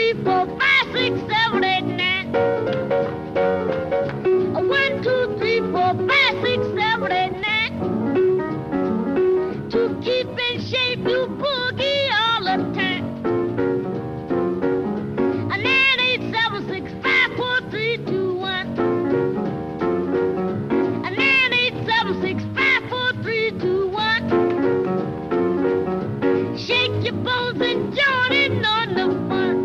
3, 4, 5, 6, 7, 8, 9. 1, 2, 3, 4, 5, 6, 7, 8, 9. To keep in shape, you boogie all the time. 9, 8, 7, 6, 5, 4, 3, 2, 1. 9, 8, 7, 6, 5, 4, 3, 2, 1. Shake your bones and join in on the fun.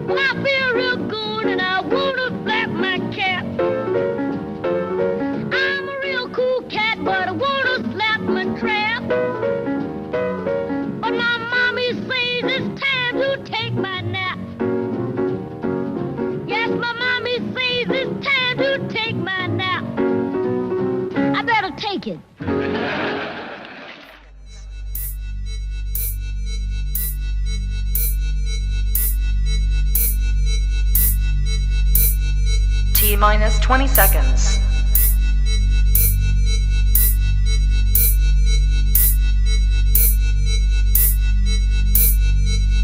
Well, I feel real good and I wanna flap my cap. I'm a real cool cat, but I wanna slap my trap. But my mommy says it's time to take my nap. Yes, my mommy says it's time to take my nap. I better take it. T-minus 20 seconds.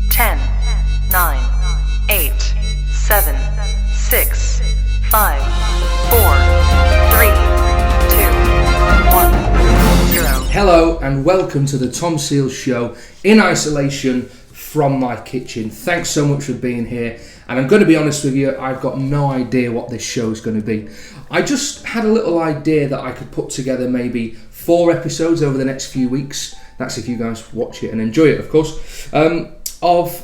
10, 9, 8, 7, 6, 5, 4, 3, 2, 1, 0. Hello and welcome to the Tom Seals Show in isolation from my kitchen. Thanks so much for being here, and I'm going to be honest with you, I've got no idea what this show is going to be. I just had a little idea that I could put together maybe 4 episodes over the next few weeks. That's if you guys watch it and enjoy it, of course, of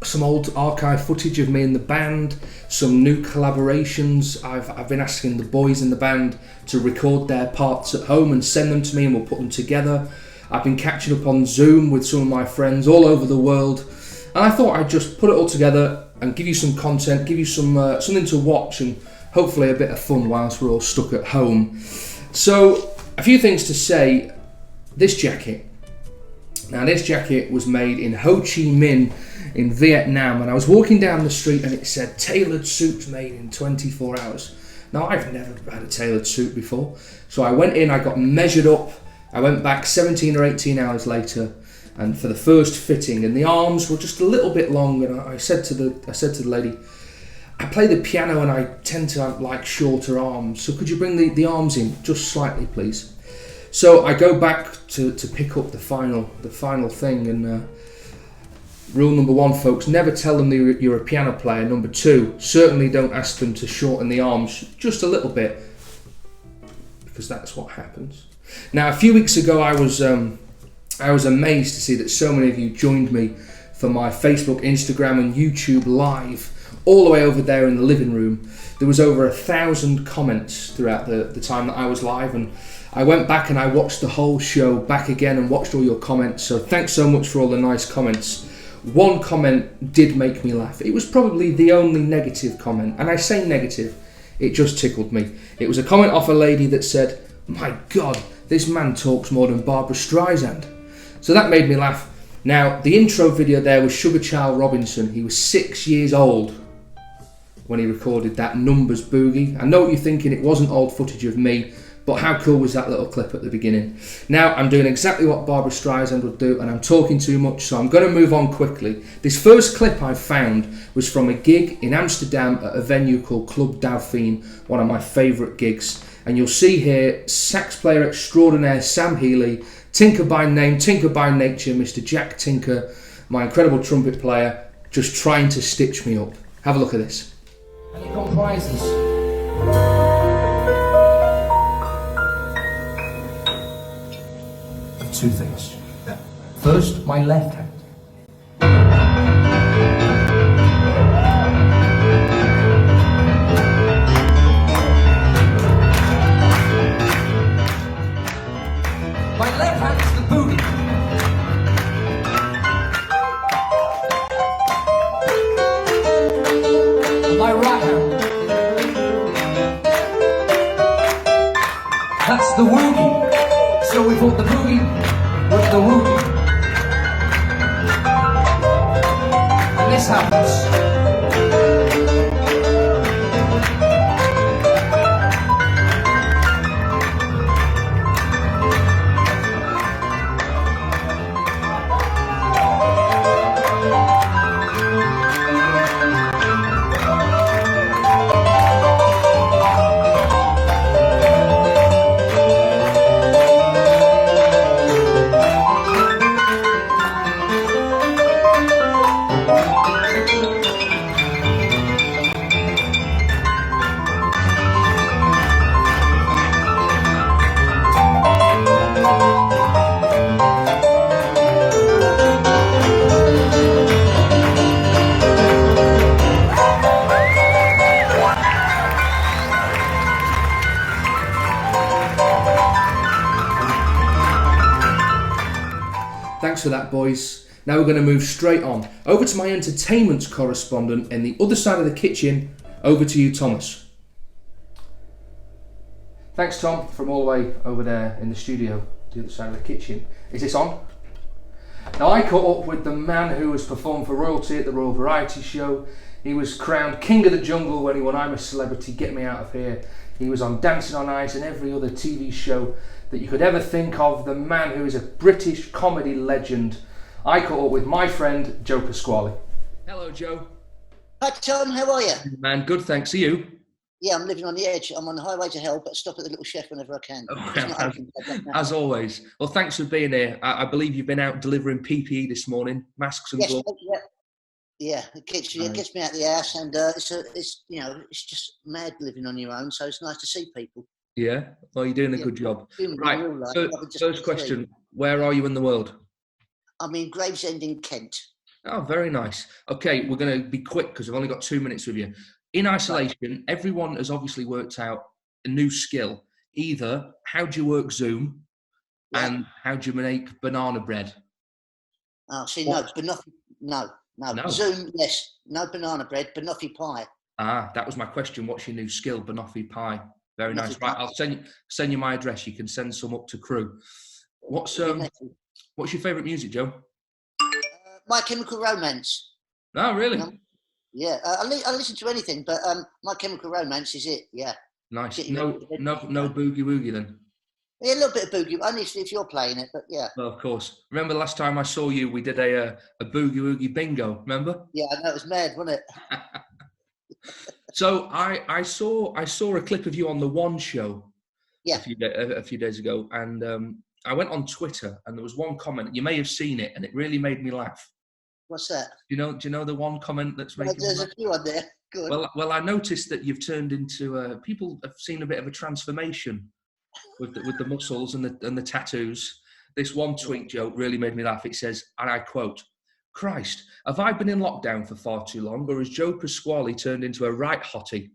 some old archive footage of me and the band, some new collaborations. I've been asking the boys in the band to record their parts at home and send them to me, and we'll put them together. I've been catching up on Zoom with some of my friends all over the world, and I thought I'd just put it all together and give you some content, give you some something to watch, and hopefully a bit of fun whilst we're all stuck at home. So, a few things to say. This jacket. Now, this jacket was made in Ho Chi Minh in Vietnam, and I was walking down the street and it said tailored suits made in 24 hours. Now, I've never had a tailored suit before, so I went in, I got measured up, I went back 17 or 18 hours later, and for the first fitting, and the arms were just a little bit long, and I said to the lady, I play the piano and I tend to have like shorter arms, so could you bring the arms in just slightly, please? So I go back to pick up the final thing, and rule number 1, folks, never tell them that you're a piano player. Number 2, certainly don't ask them to shorten the arms just a little bit, because that's what happens. Now, a few weeks ago, I was amazed to see that so many of you joined me for my Facebook, Instagram, and YouTube live, all the way over there in the living room. There was over 1,000 comments throughout the time that I was live, and I went back and I watched the whole show back again and watched all your comments. So thanks so much for all the nice comments. One comment did make me laugh. It was probably the only negative comment, and I say negative, it just tickled me. It was a comment off a lady that said, "My God, this man talks more than Barbara Streisand." So that made me laugh. Now, the intro video there was Sugar Chile Robinson. He was 6 years old when he recorded that Numbers Boogie. I know what you're thinking, it wasn't old footage of me, but how cool was that little clip at the beginning? Now, I'm doing exactly what Barbara Streisand would do, and I'm talking too much, so I'm going to move on quickly. This first clip I found was from a gig in Amsterdam at a venue called Club Dauphine, one of my favourite gigs. And you'll see here, sax player extraordinaire Sam Healy, Tinker by name, Tinker by nature, Mr. Jack Tinker, my incredible trumpet player, just trying to stitch me up. Have a look at this. And it comprises of 2 things. First, my left hand. My left hand's the booty. And my right hand, that's the woogie. So we thought the boogie with the woogie. And this happens. Thanks for that, boys. Now we're going to move straight on over to my entertainment correspondent in the other side of the kitchen. Over to you, Thomas. Thanks, Tom, from all the way over there in the studio, the other side of the kitchen. Is this on? Now, I caught up with the man who has performed for royalty at the Royal Variety Show. He was crowned King of the Jungle when he won I'm a Celebrity, Get Me Out of Here. He was on Dancing on Ice and every other TV show that you could ever think of. The man who is a British comedy legend. I caught up with my friend Joe Pasquale. Hello, Joe. Hi Tom, how are you? Man, good, thanks. Are you? Yeah, I'm living on the edge. I'm on the highway to hell, but stop at the Little Chef whenever I can. As always. Well, thanks for being here. I believe you've been out delivering PPE this morning, masks and gloves. Yeah, it gets me out of the house, and it's just mad living on your own. So it's nice to see people. Yeah, well, you're doing a good job. Right, first question, where are you in the world? I'm in Gravesend in Kent. Oh, very nice. Okay, we're going to be quick because I've only got 2 minutes with you. In isolation, everyone has obviously worked out a new skill. Either how do you work Zoom and how do you make banana bread? Oh, see, no. Zoom, yes. No banana bread, banoffee pie. Ah, that was my question. What's your new skill? Banoffee pie. Very nice. Right, I'll send you my address. You can send some up to crew. What's your favourite music, Joe? My Chemical Romance. Oh, really? Yeah, I listen to anything, but My Chemical Romance is it. Yeah. Nice. No boogie woogie then. Yeah, a little bit of boogie. Only if you're playing it, but yeah. Well, of course. Remember the last time I saw you, we did a boogie woogie bingo. Remember? Yeah, I know, it was mad, wasn't it? So I saw a clip of you on the One Show. Yeah. A few days ago, and I went on Twitter, and there was one comment. You may have seen it, and it really made me laugh. What's that? Do you know the one comment that's making? There's a few on there. Good. Well, I noticed that you've turned into people have seen a bit of a transformation with the muscles and the tattoos. This one tweet, Joe, really made me laugh. It says, and I quote, "Christ, have I been in lockdown for far too long, or has Joe Pasquale turned into a right hottie?"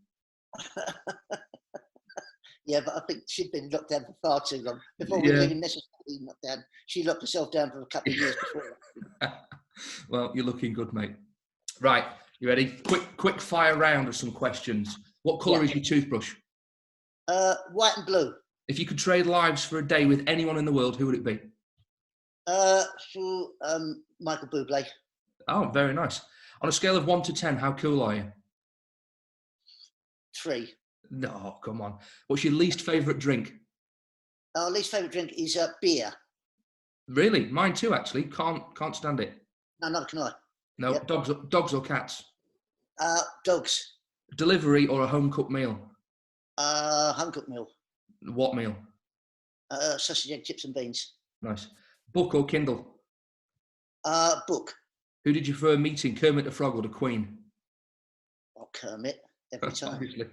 Yeah, but I think she'd been locked down for far too long. Before we even necessarily locked down, she locked herself down for a couple of years before. Well, you're looking good, mate. Right, you ready? Quick fire round of some questions. What colour is your toothbrush? White and blue. If you could trade lives for a day with anyone in the world, who would it be? Michael Bublé. Oh, very nice. On a scale of 1 to 10, how cool are you? 3. No, come on. What's your least favourite drink? Our least favourite drink is beer. Really? Mine too, actually. Can't stand it. No, neither can I. No, yep. Dogs or cats? Dogs. Delivery or a home-cooked meal? Home-cooked meal. What meal? Sausage, egg, chips and beans. Nice. Book or Kindle? Book. Who did you prefer meeting, Kermit the Frog or the Queen? Oh, Kermit. Every time. Obviously.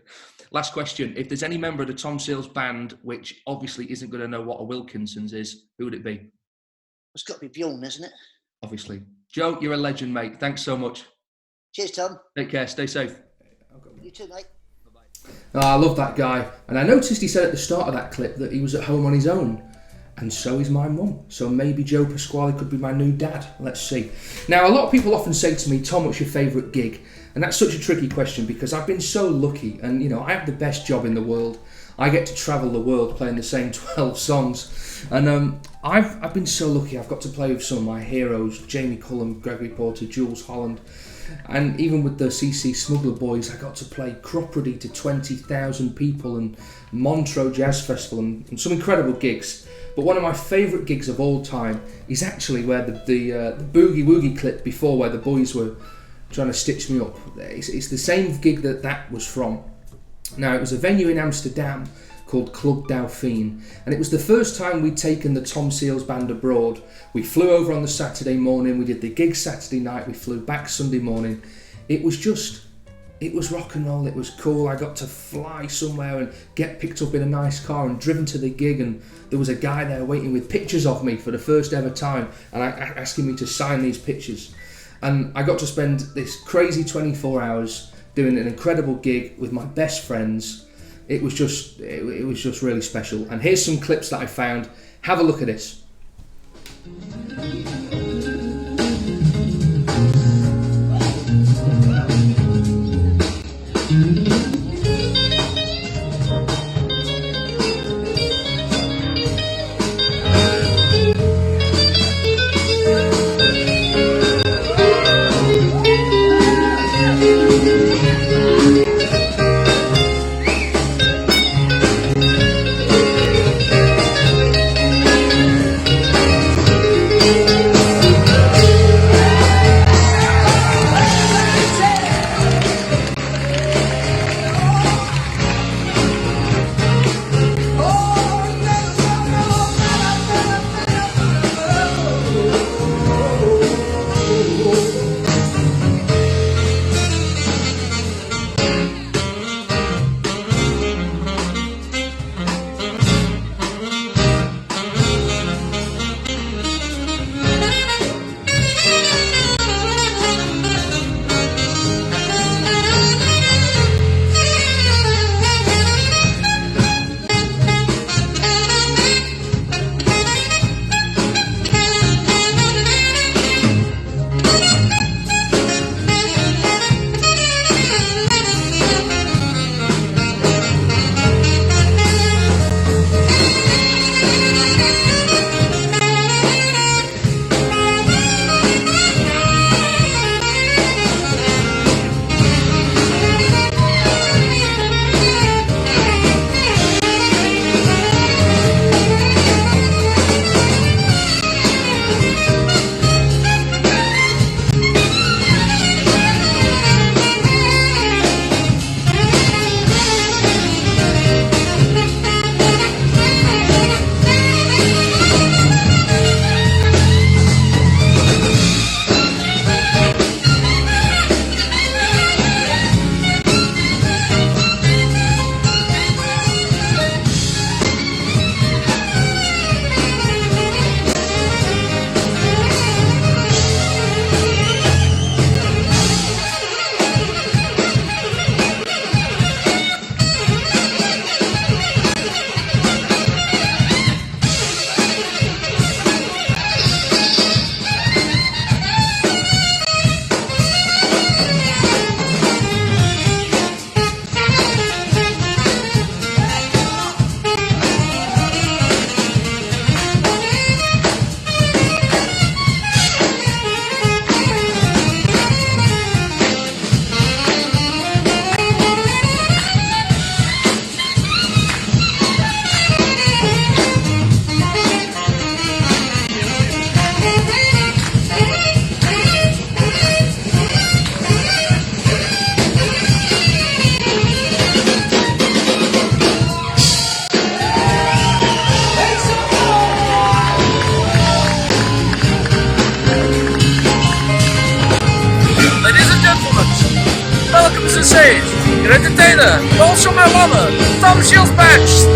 Last question. If there's any member of the Tom Seals band which obviously isn't going to know what a Wilkinson's is, who would it be? It's got to be Bjorn, isn't it? Obviously. Joe, you're a legend, mate. Thanks so much. Cheers, Tom. Take care. Stay safe. You too, mate. Oh, I love that guy. And I noticed he said at the start of that clip that he was at home on his own. And so is my mum. So maybe Joe Pasquale could be my new dad. Let's see. Now, a lot of people often say to me, Tom, what's your favourite gig? And that's such a tricky question because I've been so lucky. And, you know, I have the best job in the world. I get to travel the world playing the same 12 songs. And I've been so lucky. I've got to play with some of my heroes, Jamie Cullum, Gregory Porter, Jules Holland. And even with the CC Smuggler Boys, I got to play Cropredy to 20,000 people and Montreux Jazz Festival and some incredible gigs. But one of my favourite gigs of all time is actually where the Boogie Woogie clip before, where the boys were trying to stitch me up. It's the same gig that was from. Now, it was a venue in Amsterdam called Club Dauphine, and it was the first time we'd taken the Tom Seals band abroad. We flew over on the Saturday morning, we did the gig Saturday night, we flew back Sunday morning. It was rock and roll, it was cool. I got to fly somewhere and get picked up in a nice car and driven to the gig, and there was a guy there waiting with pictures of me for the first ever time and asking me to sign these pictures. And I got to spend this crazy 24 hours doing an incredible gig with my best friends. It was just really special. And here's some clips that I found. Have a look at this. your entertainer, also my lover, Tom Shields Batch.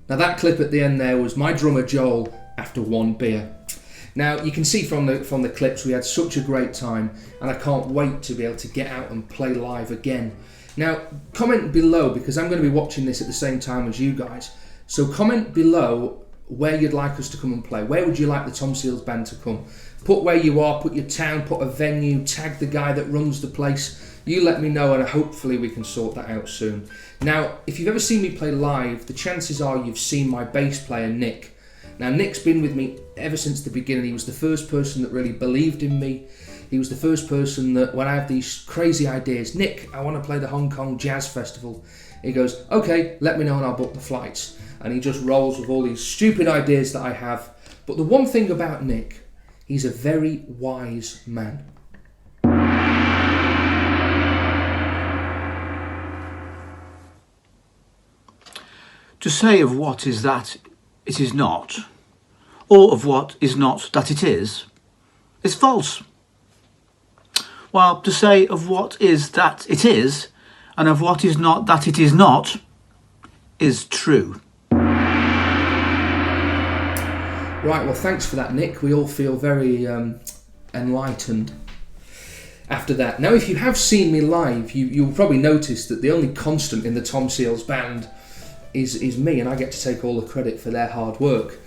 Now that clip at the end there was my drummer Joel after one beer. Now you can see from the clips we had such a great time, and I can't wait to be able to get out and play live again. Now comment below, because I'm going to be watching this at the same time as you guys. So comment below where you'd like us to come and play. Where would you like the Tom Seals band to come? Put where you are, put your town, put a venue, tag the guy that runs the place. You let me know, and hopefully we can sort that out soon. Now, if you've ever seen me play live, the chances are you've seen my bass player, Nick. Now, Nick's been with me ever since the beginning. He was the first person that really believed in me. He was the first person that, when I have these crazy ideas, Nick, I want to play the Hong Kong Jazz Festival. He goes, okay, let me know and I'll book the flights. And he just rolls with all these stupid ideas that I have. But the one thing about Nick, he's a very wise man. To say of what is that it is not, or of what is not that it is false. While to say of what is that it is, and of what is not that it is not, is true. Right, well thanks for that, Nick. We all feel very enlightened after that. Now if you have seen me live, you'll probably notice that the only constant in the Tom Seals band is me, and I get to take all the credit for their hard work.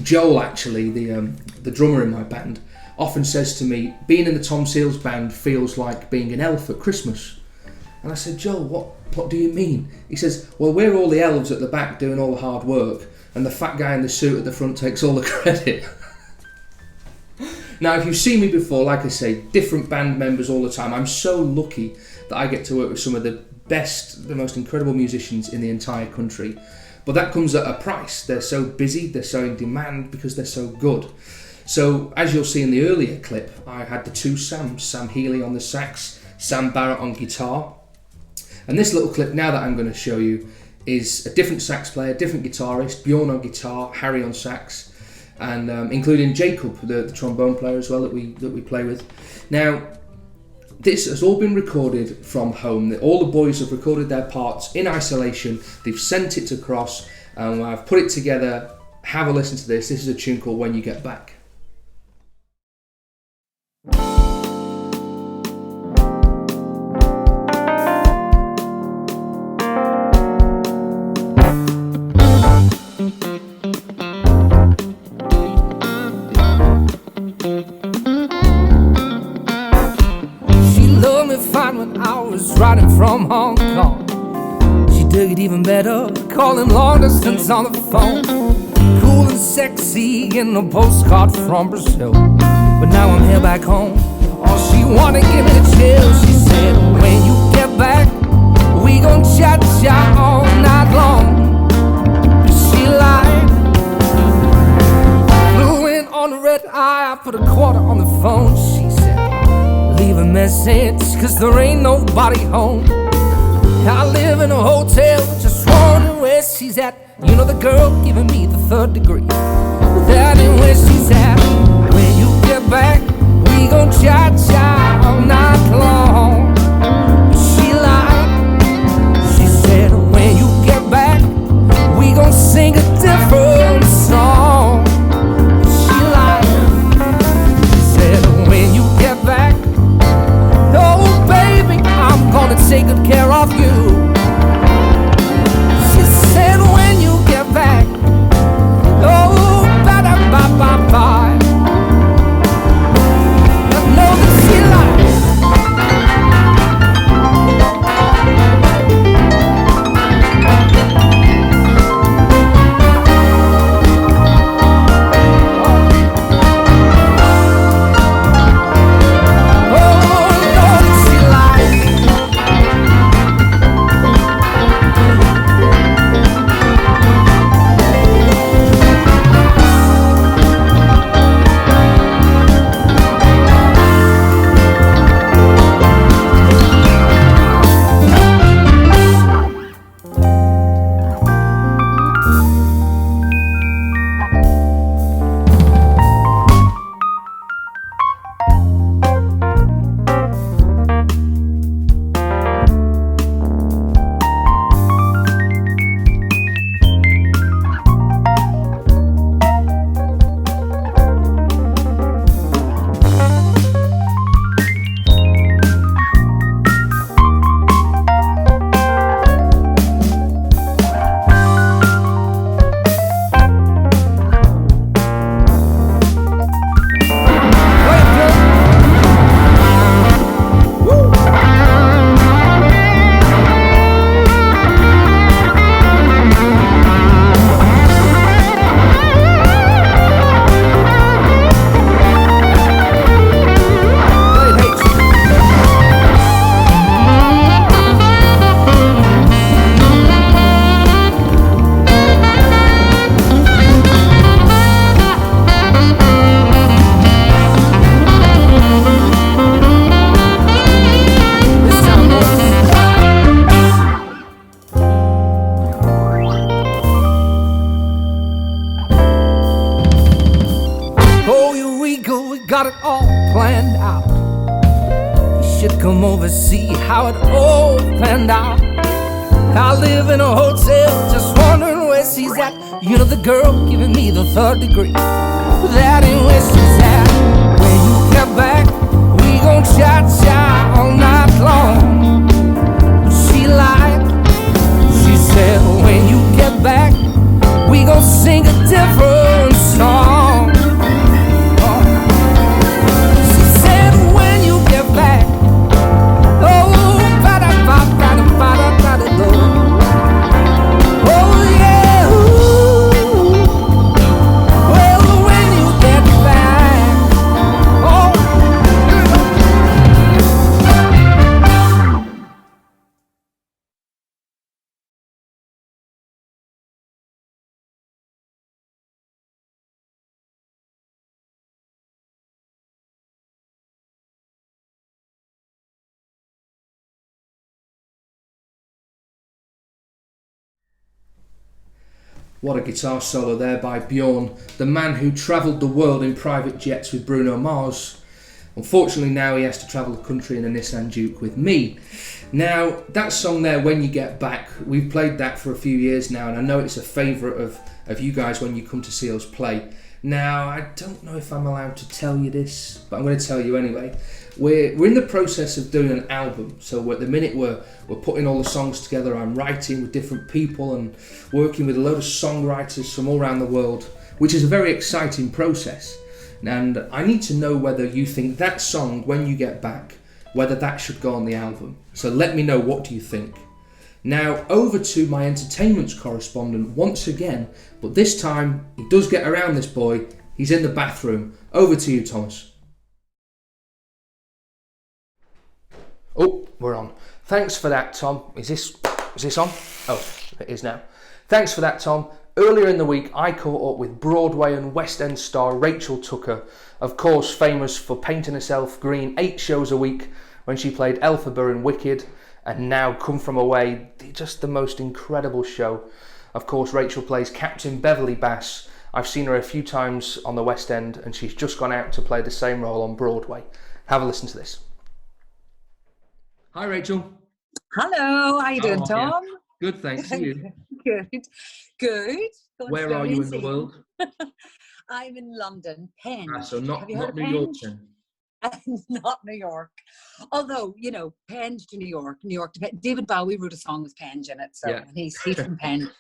Joel, actually, the drummer in my band, often says to me, being in the Tom Seals band feels like being an elf at Christmas. And I said, Joel, what do you mean? He says, well, we're all the elves at the back doing all the hard work, and the fat guy in the suit at the front takes all the credit. Now, if you've seen me before, like I say, different band members all the time. I'm so lucky that I get to work with some of the best, the most incredible musicians in the entire country. But that comes at a price. They're so busy, they're so in demand because they're so good. So, as you'll see in the earlier clip, I had the two Sams, Sam Healy on the sax, Sam Barrett on guitar. And this little clip now that I'm going to show you is a different sax player, different guitarist, Bjorn on guitar, Harry on sax, and including Jacob, the trombone player as well that we play with. Now, this has all been recorded from home. All the boys have recorded their parts in isolation. They've sent it across, and I've put it together. Have a listen to this. This is a tune called When You Get Back. When I was riding from Hong Kong, she dug it even better, calling long distance on the phone. Cool and sexy in a postcard from Brazil, but now I'm here back home. Oh, she wanna give me the chills. She said, when you get back, we gon' chat all night long. She lied, flew in on the red eye. I put a quarter on the phone. She said, leave a message, cause there ain't nobody home. I live in a hotel, just wondering where she's at. You know the girl giving me the third degree. That ain't where she's at. When you get back, we gon' chat all night long. She lied. She said, when you get back, we gon' sing a different song. She lied. She said, when you get back, oh baby, I'm gonna take good care of you. She said, when you get back, oh bye. I know that she lied. all planned out. I live in a hotel, just wondering where she's at. You know the girl giving me the third degree. That ain't where she's at. When you get back, we gon' cha-cha all night long. She lied. She said, when you get back, we gon' sing a different song. She said, when you get back, oh, ba-da-ba-ba-da-ba-da-ba-da-do. Oh, yeah, ooh. Well, when you get back, oh. What a guitar solo there by Bjorn, the man who travelled the world in private jets with Bruno Mars. Unfortunately now he has to travel the country in a Nissan Juke with me. Now that song there, When You Get Back, we've played that for a few years now, and I know it's a favourite of you guys when you come to see us play. Now I don't know if I'm allowed to tell you this, but I'm going to tell you anyway. We're in the process of doing an album, so at the minute we're putting all the songs together. I'm writing with different people and working with a load of songwriters from all around the world, which is a very exciting process. And I need to know whether you think that song, When You Get Back, whether that should go on the album. So let me know, what do you think? Now over to my entertainments correspondent once again, but this time he does get around, this boy. He's in the bathroom. Over to you, Thomas. Oh, we're on. Thanks for that, Tom. Is this on? Oh, it is now. Thanks for that, Tom. Earlier in the week, I caught up with Broadway and West End star Rachel Tucker, of course famous for painting herself green 8 shows a week when she played Elphaba in Wicked, and now Come From Away, just the most incredible show. Of course, Rachel plays Captain Beverly Bass. I've seen her a few times on the West End, and she's just gone out to play the same role on Broadway. Have a listen to this. Hi, Rachel. Hello, how you doing, Tom? Good, thanks. To you? Good. Where are you in the world? I'm in London, Penge. So not Have you heard of New York Penge? then? Not New York. Although, you know, Penge to New York to David Bowie wrote a song with Penge in it, so Yeah. he's from Penge.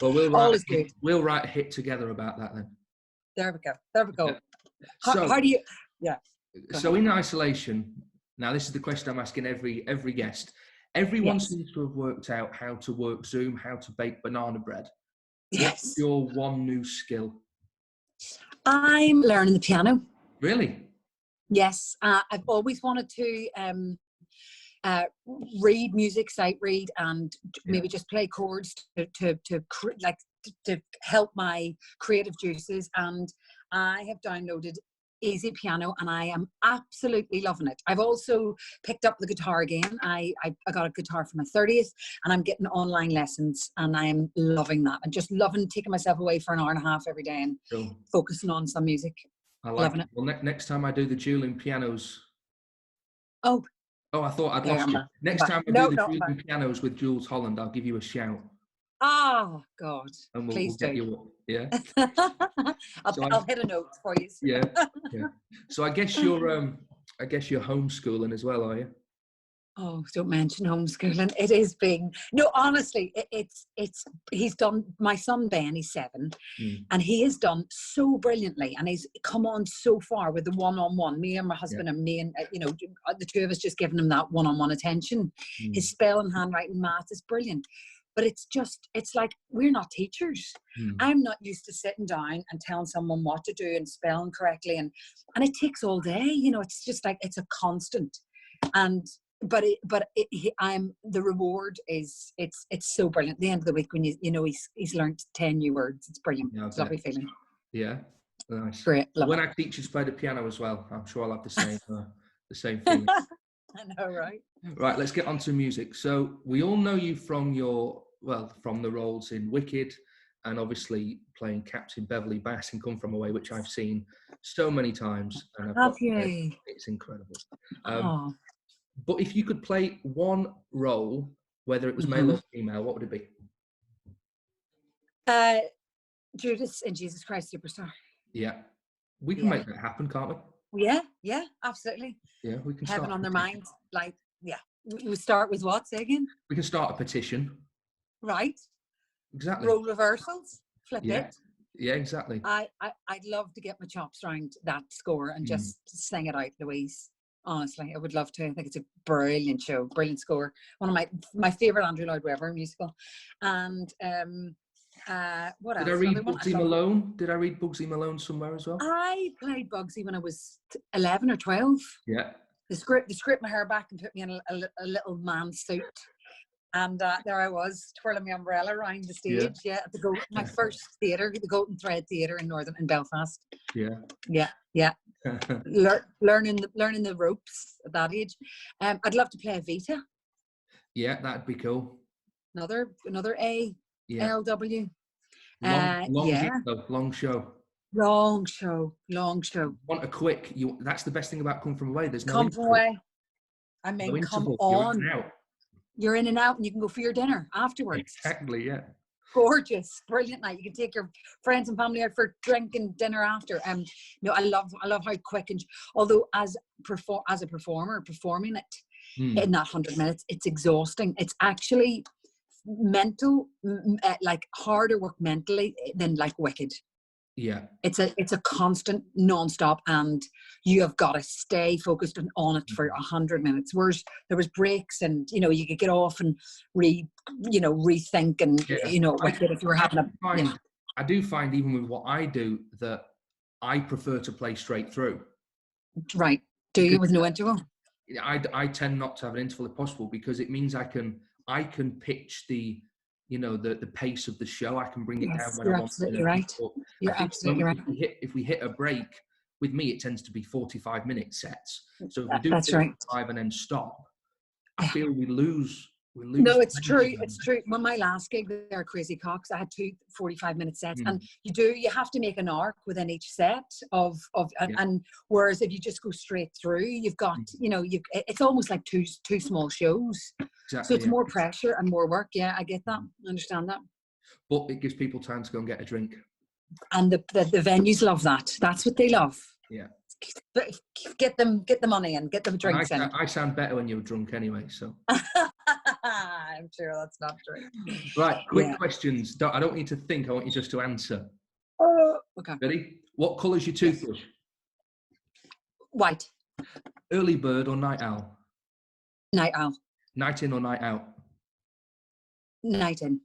Well, good. We'll write a hit together about that then. There we go. Yeah. How do you? Yeah. So in isolation, now this is the question I'm asking every guest. Everyone seems to have worked out how to work Zoom, how to bake banana bread. Yes. What's your one new skill? I'm learning the piano. Really? Yes, I've always wanted to read music, sight read, and maybe just play chords to help my creative juices. And I have downloaded Easy Piano, and I am absolutely loving it. I've also picked up the guitar again. I got a guitar for my 30th, and I'm getting online lessons, and I am loving that. I'm just loving taking myself away for an hour and a half every day and focusing on some music. I like loving it. Well, next time I do the dueling pianos. Oh, I thought I'd lost you. Next time I do the dueling pianos with Jules Holland, I'll give you a shout. Oh God! And please we'll get do. you up. Yeah. I'll hit a note for you. Yeah. So I guess you're homeschooling as well, are you? Oh, don't mention homeschooling. It is being no, honestly, it's he's done. My son Ben, he's 7, and he has done so brilliantly, and he's come on so far with the one-on-one. Me and my husband, and me and the two of us just giving him that one-on-one attention. His spelling, handwriting, math is brilliant. But it's like we're not teachers. I'm not used to sitting down and telling someone what to do and spelling correctly, and it takes all day. You know, it's just like it's a constant. And the reward is it's so brilliant. At the end of the week, when he's learned 10 new words, it's brilliant. It's a lovely feeling. Yeah, nice. Great. When I teach you to play the piano as well, I'm sure I'll have the same feeling. I know, right? Right, let's get on to music. So we all know you from from the roles in Wicked, and obviously playing Captain Beverly Bass in Come From Away, which I've seen so many times. And Have you? It's incredible. But if you could play one role, whether it was male or female, what would it be? Judas in Jesus Christ Superstar. Yeah. We can make that happen, can't we? Yeah, absolutely. Yeah, we can Heaven start on their minds. Like, yeah. We start with what? Say again? We can start a petition. Right. Exactly. Role reversals. Flip it. Yeah, exactly. I'd love to get my chops around that score and just sing it out, Louise. Honestly, I would love to. I think it's a brilliant show, brilliant score. One of my favourite Andrew Lloyd Webber musical. And what else? Did I read Bugsy Malone? Did I read Bugsy Malone somewhere as well? I played Bugsy when I was 11 or 12. Yeah. They scraped my hair back and put me in a little man suit. And there I was, twirling my umbrella around the stage. Yeah, at my first theatre, the Golden Thread Theatre in Belfast. Yeah. Learning the ropes at that age. I'd love to play Evita. Yeah, that'd be cool. Another A. LW. Long show. Long show. Want a quick? That's the best thing about Come From Away. There's no Come From Away. I mean, no come interval. on. You're in and out. You're in and out, and you can go for your dinner afterwards. Exactly. Yeah. Gorgeous, brilliant night. You can take your friends and family out for drink and dinner after. No, I love how quick and although as a performer performing it in that 100 minutes, it's exhausting. It's actually mental, like harder work mentally than like Wicked. Yeah, it's a constant non-stop, and you have got to stay focused on it for 100 minutes. Whereas there was breaks, and you could get off and rethink, and Wicked, if you were having I do find even with what I do that I prefer to play straight through. Right? Do you with no interval? I tend not to have an interval if possible, because it means I can pitch the pace of the show. I can bring it down when I want. Absolutely right. You're absolutely right. If we hit a break, with me it tends to be 45-minute sets. So if we do 45 and then stop, I feel we lose. No, it's true. It's true. When my last gig there, Crazy Cox, I had 2 45-minute sets, and you have to make an arc within each set and whereas if you just go straight through, you've got it's almost like two small shows. Exactly, so it's more pressure and more work. Yeah, I get that. I understand that. But it gives people time to go and get a drink. And the venues love that. That's what they love. Yeah. Get the money and get them drinks in. I sound better when you're drunk anyway, so. I'm sure that's not true. Right, quick questions. I don't need to think. I want you just to answer. Okay. Ready? What colour's your toothbrush? White. Early bird or night owl? Night owl. Night in or night out? Night in.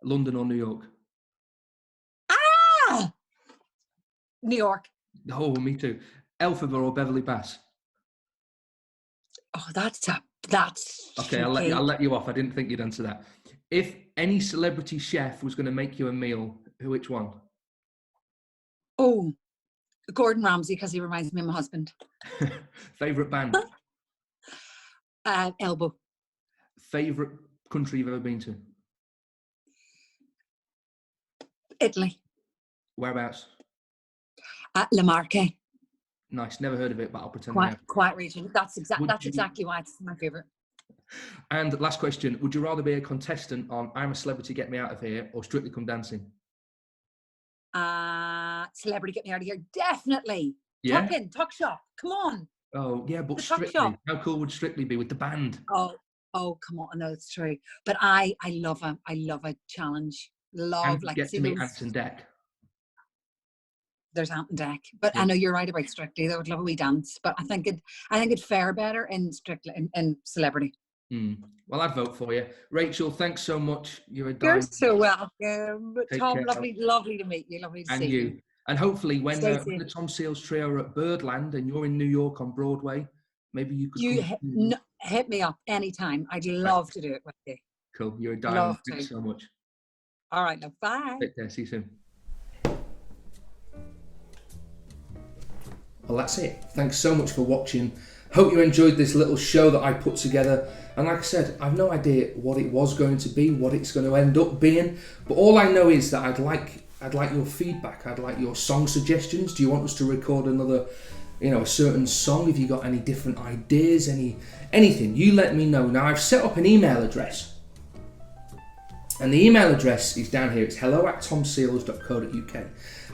London or New York? New York. Oh, me too. Elphaba or Beverly Bass? Oh, that's okay. I'll let you off. I didn't think you'd answer that. If any celebrity chef was going to make you a meal, which one? Oh, Gordon Ramsay, because he reminds me of my husband. Favorite band? Elbow. Favorite country you've ever been to? Italy. Whereabouts? La Marche. Nice. Never heard of it, but I'll pretend. Quiet region. That's exactly why it's my favourite. And last question: would you rather be a contestant on I'm a Celebrity, Get Me Out of Here, or Strictly Come Dancing? Celebrity, Get Me Out of Here, definitely. Yeah. Tuck shop. Come on. Oh yeah, but Strictly. How cool would Strictly be with the band? Oh, come on. No, it's true. But I love a challenge. And get to meet Ant and Dec. There's Ant and Dec, but I know you're right about Strictly. They would love a wee dance, but I think it'd fare better in Strictly in Celebrity. Well, I'd vote for you, Rachel. Thanks so much. You're so welcome, Tom. Lovely to meet you. Lovely to see you. And hopefully, when the Tom Seals Trio are at Birdland and you're in New York on Broadway, maybe you could hit me up anytime. I'd love to do it with you. Cool. You're a diamond. Thanks so much. All right, now bye. Take care. See you soon. Well, that's it. Thanks so much for watching. Hope you enjoyed this little show that I put together. And like I said, I've no idea what it was going to be, what it's going to end up being. But all I know is that I'd like your feedback. I'd like your song suggestions. Do you want us to record another a certain song, if you got any different ideas, anything, you let me know. Now, I've set up an email address, and the email address is down here. It's hello@tomseals.co.uk.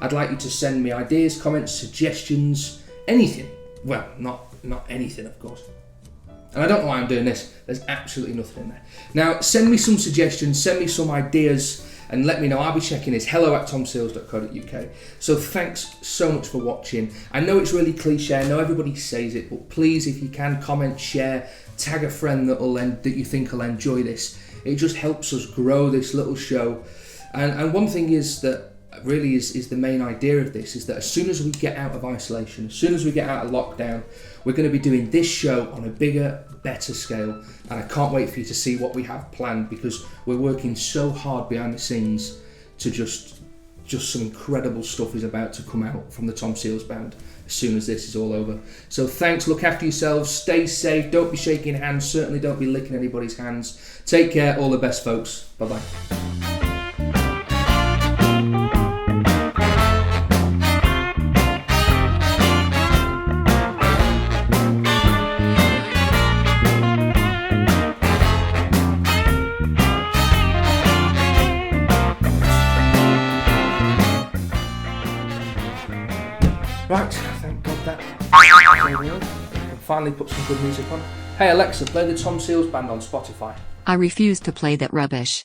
I'd like you to send me ideas, comments, suggestions, anything. Well, not anything, of course. And I don't know why I'm doing this. There's absolutely nothing in there. Now, send me some suggestions, send me some ideas, and let me know. I'll be checking this, hello@tomseals.co.uk. So thanks so much for watching. I know it's really cliche, I know everybody says it, but please, if you can, comment, share, tag a friend that you think will enjoy this. It just helps us grow this little show. And one thing is that really is the main idea of this, is that as soon as we get out of isolation, as soon as we get out of lockdown, we're going to be doing this show on a bigger, better scale, and I can't wait for you to see what we have planned, because we're working so hard behind the scenes to just some incredible stuff is about to come out from the Tom Seals Band as soon as this is all over. So thanks, look after yourselves, stay safe, don't be shaking hands, certainly don't be licking anybody's hands. Take care, all the best, folks. Bye-bye. Right, thank God that. There we go. Can finally put some good music on. Hey Alexa, play the Tom Seals Band on Spotify. I refuse to play that rubbish.